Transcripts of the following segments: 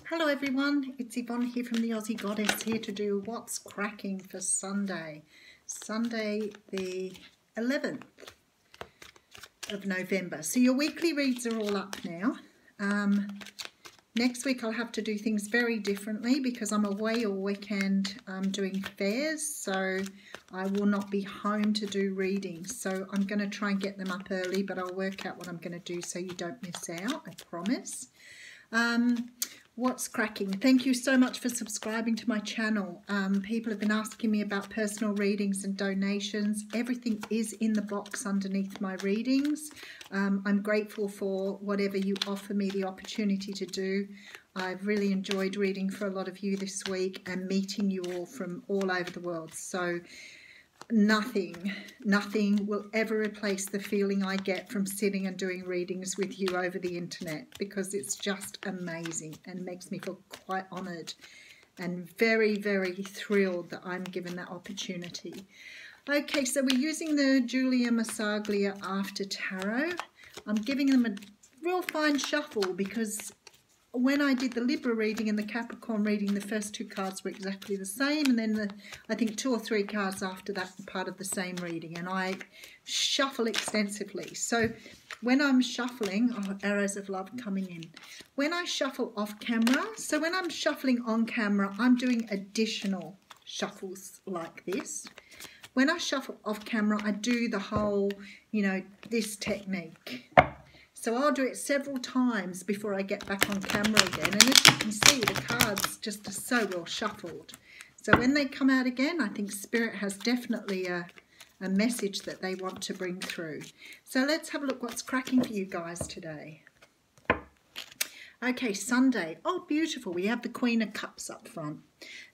Hello everyone, it's Yvonne here from the Aussie Goddess, here to do What's Cracking for Sunday the 11th of November. So your weekly reads are all up now. Next week I'll have to do things very differently because I'm away all weekend doing fairs, so I will not be home to do readings. So I'm going to try and get them up early, but I'll work out what I'm going to do so you don't miss out, I promise. What's cracking? Thank you so much for subscribing to my channel. People have been asking me about personal readings and donations. Everything is in the box underneath my readings. I'm grateful for whatever you offer me the opportunity to do. I've really enjoyed reading for a lot of you this week and meeting you all from all over the world. So nothing will ever replace the feeling I get from sitting and doing readings with you over the internet, because it's just amazing and makes me feel quite honoured and very, very thrilled that I'm given that opportunity. Okay, so we're using the Julia Massaglia After Tarot. I'm giving them a real fine shuffle because when I did the Libra reading and the Capricorn reading, the first two cards were exactly the same, and then I think 2 or 3 cards after that were part of the same reading, and I shuffle extensively. So when I'm shuffling, oh, arrows of love coming in. When I shuffle off camera, so when I'm shuffling on camera, I'm doing additional shuffles like this. When I shuffle off camera, I do the whole, this technique. So I'll do it several times before I get back on camera again. And as you can see, the cards just are so well shuffled. So when they come out again, I think Spirit has definitely a message that they want to bring through. So let's have a look what's cracking for you guys today. Okay, Sunday. Oh, beautiful. We have the Queen of Cups up front.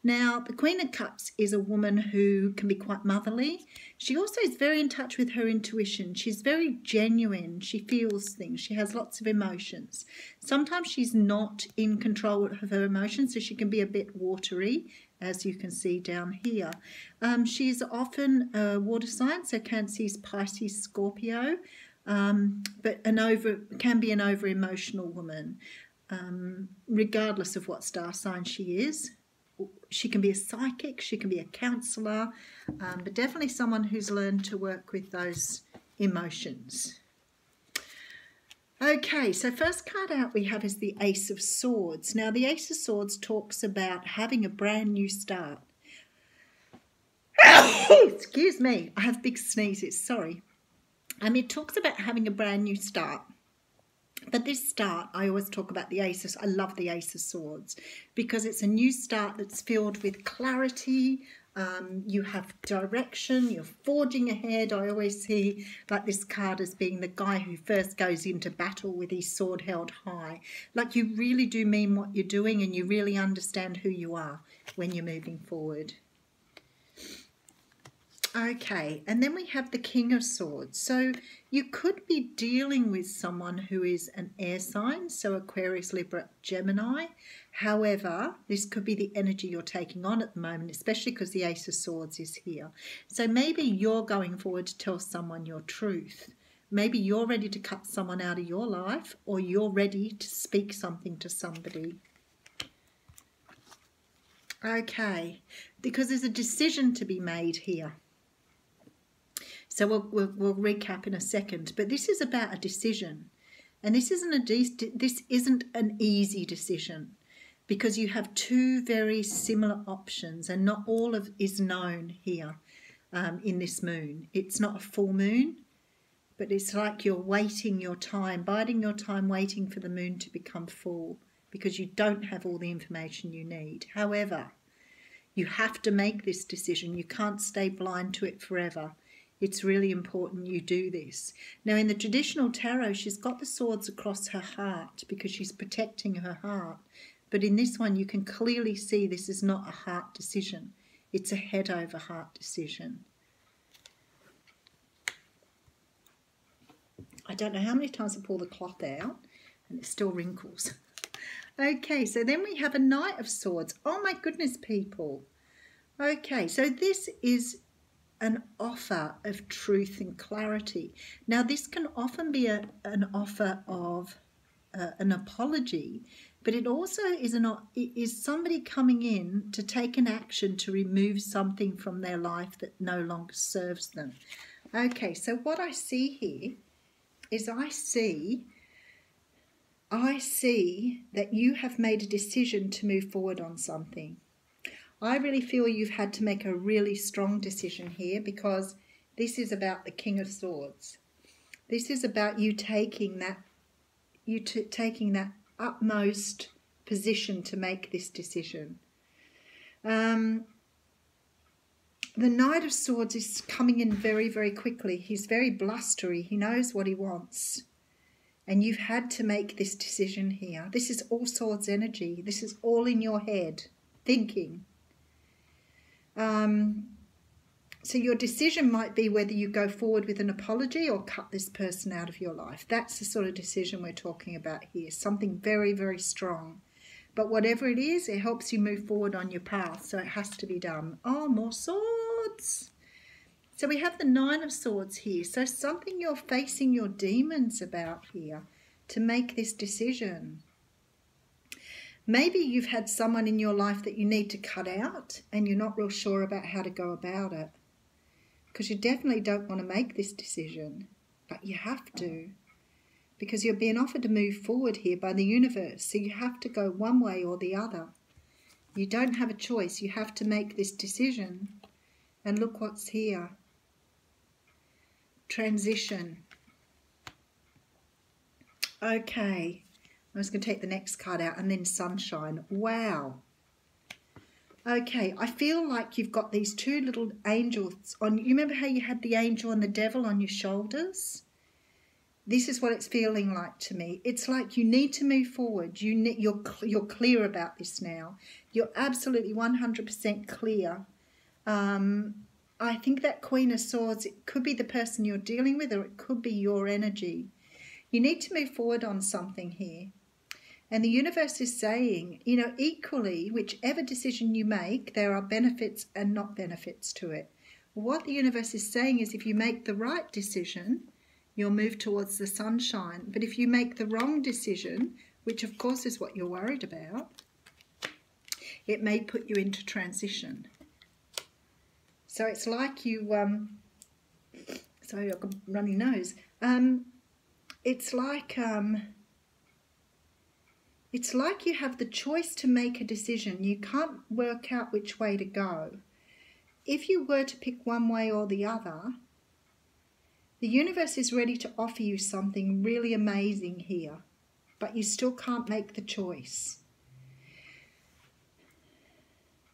Now, the Queen of Cups is a woman who can be quite motherly. She also is very in touch with her intuition. She's very genuine. She feels things. She has lots of emotions. Sometimes she's not in control of her emotions, so she can be a bit watery, as you can see down here. She's often a water sign, so Cancer, Pisces, Scorpio, but can be an over-emotional woman. Regardless of what star sign she is. She can be a psychic, she can be a counsellor, but definitely someone who's learned to work with those emotions. Okay, so first card out we have is the Ace of Swords. Now the Ace of Swords talks about having a brand new start. Excuse me, I have big sneezes, sorry. It talks about having a brand new start. But this start, I always talk about the Ace. I love the Ace of Swords because it's a new start that's filled with clarity. You have direction. You're forging ahead. I always see like this card as being the guy who first goes into battle with his sword held high. Like you really do mean what you're doing and you really understand who you are when you're moving forward. Okay, and then we have the King of Swords. So you could be dealing with someone who is an air sign, so Aquarius, Libra, Gemini. However, this could be the energy you're taking on at the moment, especially because the Ace of Swords is here. So maybe you're going forward to tell someone your truth. Maybe you're ready to cut someone out of your life, or you're ready to speak something to somebody. Okay, because there's a decision to be made here. So we'll recap in a second, but this is about a decision, and this isn't an easy decision because you have 2 very similar options, and not all of is known here in this moon. It's not a full moon, but it's like you're waiting your time, biding your time, waiting for the moon to become full because you don't have all the information you need. However, you have to make this decision. You can't stay blind to it forever. It's really important you do this. Now, in the traditional tarot, she's got the swords across her heart because she's protecting her heart. But in this one, you can clearly see this is not a heart decision. It's a head over heart decision. I don't know how many times I pull the cloth out and it still wrinkles. Okay, so then we have a Knight of Swords. Oh my goodness, people. Okay, so this is an offer of truth and clarity. Now, this can often be an offer of an apology But it also is somebody coming in to take an action to remove something from their life that no longer serves them. Okay, so what I see here is I see that you have made a decision to move forward on something. I really feel you've had to make a really strong decision here, because this is about the King of Swords. This is about you taking that utmost position to make this decision. The Knight of Swords is coming in very, very quickly. He's very blustery. He knows what he wants. And you've had to make this decision here. This is all swords energy. This is all in your head, thinking. So your decision might be whether you go forward with an apology or cut this person out of your life. That's the sort of decision we're talking about here. Something very, very strong. But whatever it is, it helps you move forward on your path. So it has to be done. Oh, more swords. So we have the Nine of Swords here. So something you're facing your demons about here to make this decision. Maybe you've had someone in your life that you need to cut out and you're not real sure about how to go about it. Because you definitely don't want to make this decision, but you have to. Because you're being offered to move forward here by the universe. So you have to go one way or the other. You don't have a choice. You have to make this decision. And look what's here. Transition. Okay. I was going to take the next card out, and then sunshine. Wow. Okay, I feel like you've got these two little angels on. You remember how you had the angel and the devil on your shoulders? This is what it's feeling like to me. It's like you need to move forward. You're clear about this now. You're absolutely 100% clear. I think that Queen of Swords, it could be the person you're dealing with, or it could be your energy. You need to move forward on something here. And the universe is saying, you know, equally, whichever decision you make, there are benefits and not benefits to it. What the universe is saying is if you make the right decision, you'll move towards the sunshine. But if you make the wrong decision, which of course is what you're worried about, it may put you into transition. So it's like you, sorry, I've got a runny nose. It's like you have the choice to make a decision. You can't work out which way to go. If you were to pick one way or the other, the universe is ready to offer you something really amazing here, but you still can't make the choice.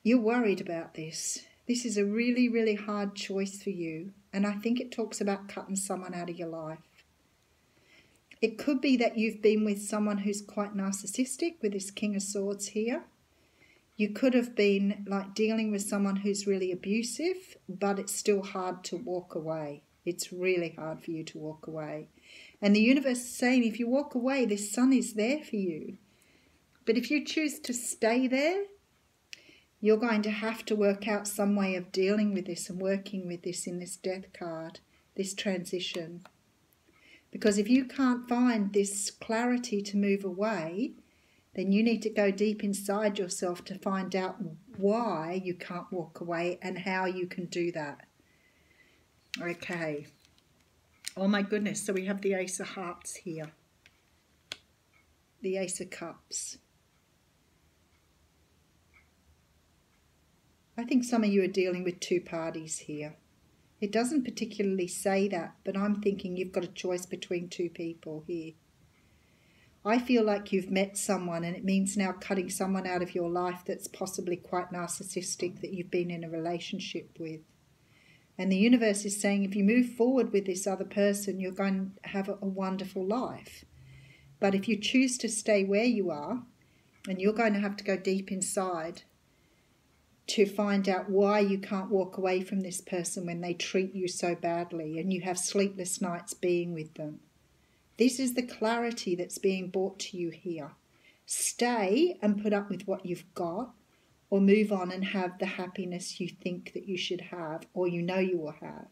You're worried about this. This is a really, really hard choice for you, and I think it talks about cutting someone out of your life. It could be that you've been with someone who's quite narcissistic with this King of Swords here. You could have been like dealing with someone who's really abusive, but it's still hard to walk away. It's really hard for you to walk away. And the universe is saying if you walk away, this sun is there for you. But if you choose to stay there, you're going to have to work out some way of dealing with this and working with this in this death card, this transition. Because if you can't find this clarity to move away, then you need to go deep inside yourself to find out why you can't walk away and how you can do that. Okay. Oh my goodness, so we have the Ace of Hearts here. The Ace of Cups. I think some of you are dealing with two parties here. It doesn't particularly say that, but I'm thinking you've got a choice between two people here. I feel like you've met someone and it means now cutting someone out of your life that's possibly quite narcissistic that you've been in a relationship with. And the universe is saying if you move forward with this other person, you're going to have a wonderful life. But if you choose to stay where you are, and you're going to have to go deep inside to find out why you can't walk away from this person when they treat you so badly and you have sleepless nights being with them. This is the clarity that's being brought to you here. Stay and put up with what you've got, or move on and have the happiness you think that you should have or you know you will have.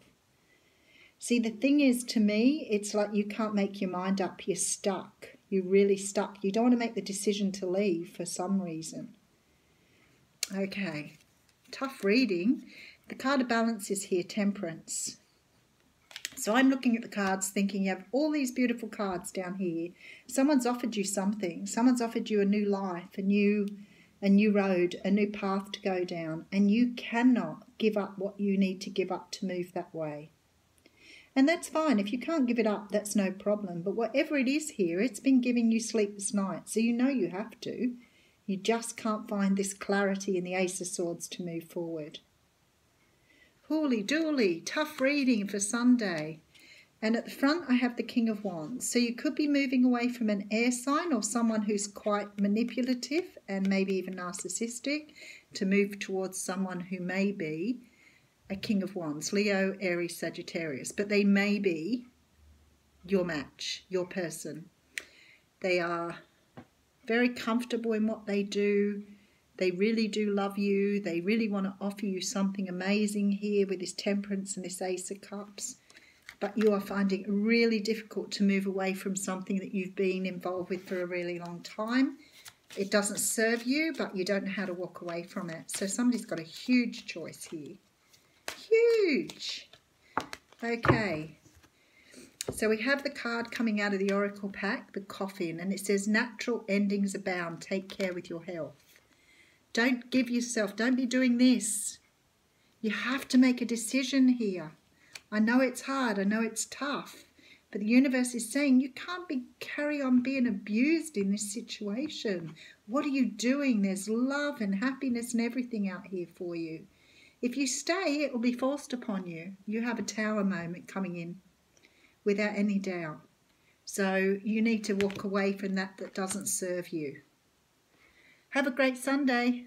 See, the thing is, to me, it's like you can't make your mind up. You're stuck. You're really stuck. You don't want to make the decision to leave for some reason. Okay, tough reading. The card of balance is here, Temperance. So I'm looking at the cards thinking you have all these beautiful cards down here. Someone's offered you something. Someone's offered you a new life, a new road, a new path to go down. And you cannot give up what you need to give up to move that way. And that's fine. If you can't give it up, that's no problem. But whatever it is here, it's been giving you sleepless nights. So you know you have to. You just can't find this clarity in the Ace of Swords to move forward. Hooly dooly, tough reading for Sunday. And at the front I have the King of Wands. So you could be moving away from an air sign or someone who's quite manipulative and maybe even narcissistic to move towards someone who may be a King of Wands, Leo, Aries, Sagittarius. But they may be your match, your person. They are very comfortable in what they do. They really do love you. They really want to offer you something amazing here with this Temperance and this Ace of Cups. But you are finding it really difficult to move away from something that you've been involved with for a really long time. It doesn't serve you, but you don't know how to walk away from it. So somebody's got a huge choice here. Huge. Okay. So we have the card coming out of the Oracle pack, the Coffin, and it says, natural endings abound. Take care with your health. Don't give yourself, don't be doing this. You have to make a decision here. I know it's hard, I know it's tough, but the universe is saying you can't carry on being abused in this situation. What are you doing? There's love and happiness and everything out here for you. If you stay, it will be forced upon you. You have a Tower moment coming in without any doubt. So you need to walk away from that doesn't serve you. Have a great Sunday.